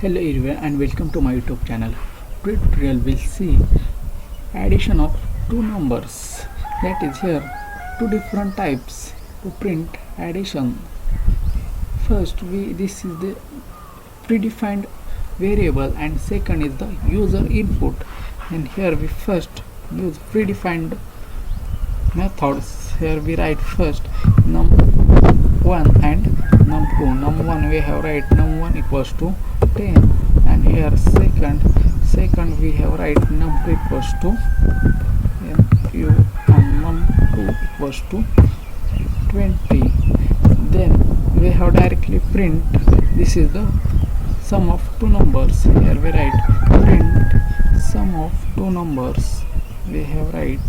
Hello everyone and welcome to my YouTube channel. Today tutorial will see addition of two numbers. That is here two different types to print addition. First this is the predefined variable and second is the user input. And here we first use predefined methods. Here we write first num1 and num2. Num1 we have write num1 equals to 10 and here second we have write num2 equals to mu and num2 equals to 20. Then we have directly print this is the sum of two numbers. Here we write print sum of two numbers. We have write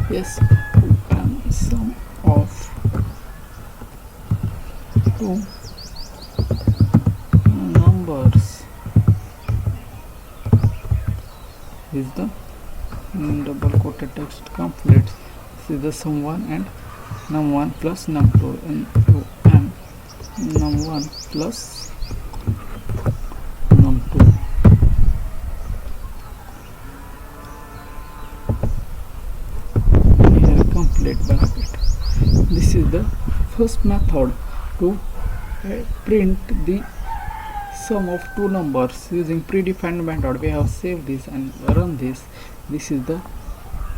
yes sum of two numbers is the double quoted text completes. This is the sum 1 and num1 plus num2 and num1 plus num2. Here complete bracket. This is the first method to print the sum of two numbers using predefined method. We have saved this and run this. This is the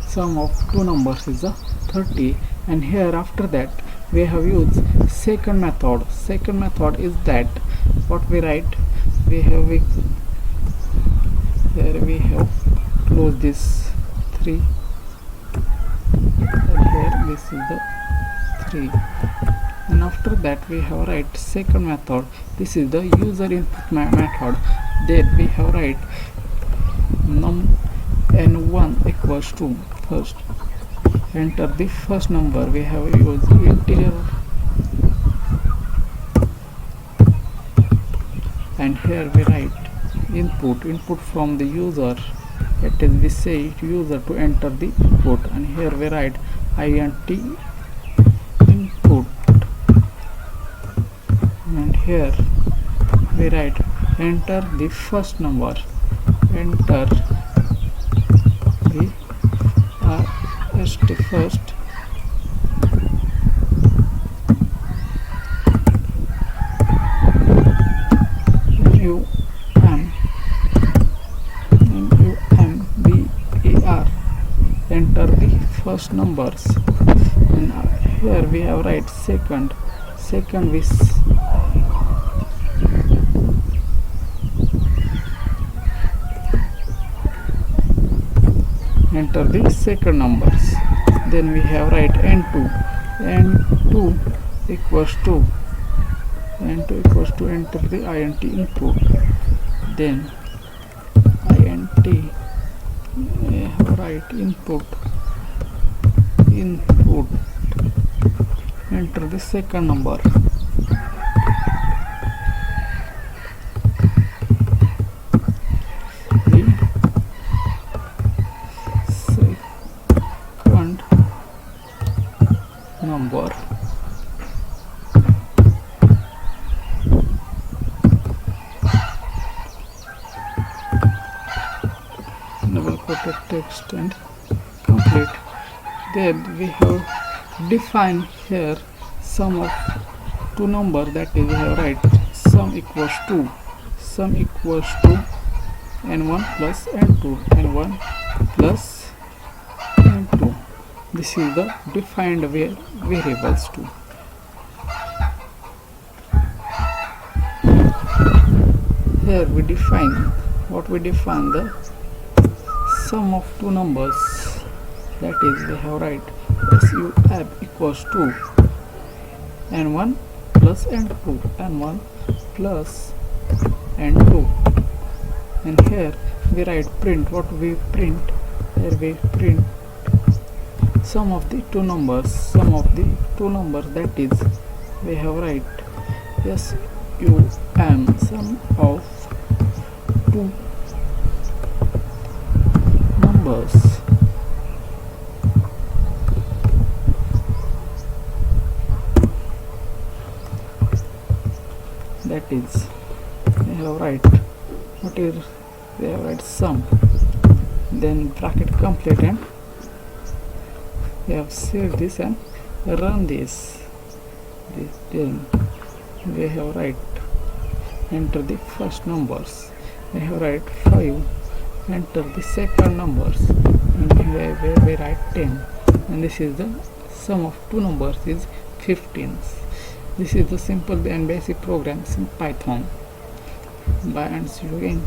sum of two numbers is the 30, and here after that we have used second method. Second method is that what we write here we have close this 3 and here this is the 3, and after that we have write second method. This is the user input method. Then we have write num n1 equals to first enter the first number. We have used integer and here we write input from the user. That is we say user to enter the input, and here we write int input, and here we write enter the first number. Enter the first umbar. Enter the first numbers, and here we have write second we enter the second numbers. Then we have write n2 equals to enter the int input. Then int we have write input enter the second number. Number double quoted text and complete. Then we have defined here sum of two numbers. That is we have write sum equals to n1 plus n2 n1 plus n2. This is the defined variables too. Here we define the sum of two numbers. That is we have write sum equals to n1 plus n2 n1 plus n2, and here we write print. What we print here we print sum of the two numbers. That is we have write sum of two numbers. that is we have write what is we have write sum, then bracket complete, and we have saved this and run this. Then we have write enter the first numbers, we have write 5, enter the second numbers, and we write 10, and this is the sum of two numbers is 15. This is the simple and basic programs in Python. Bye and see you again.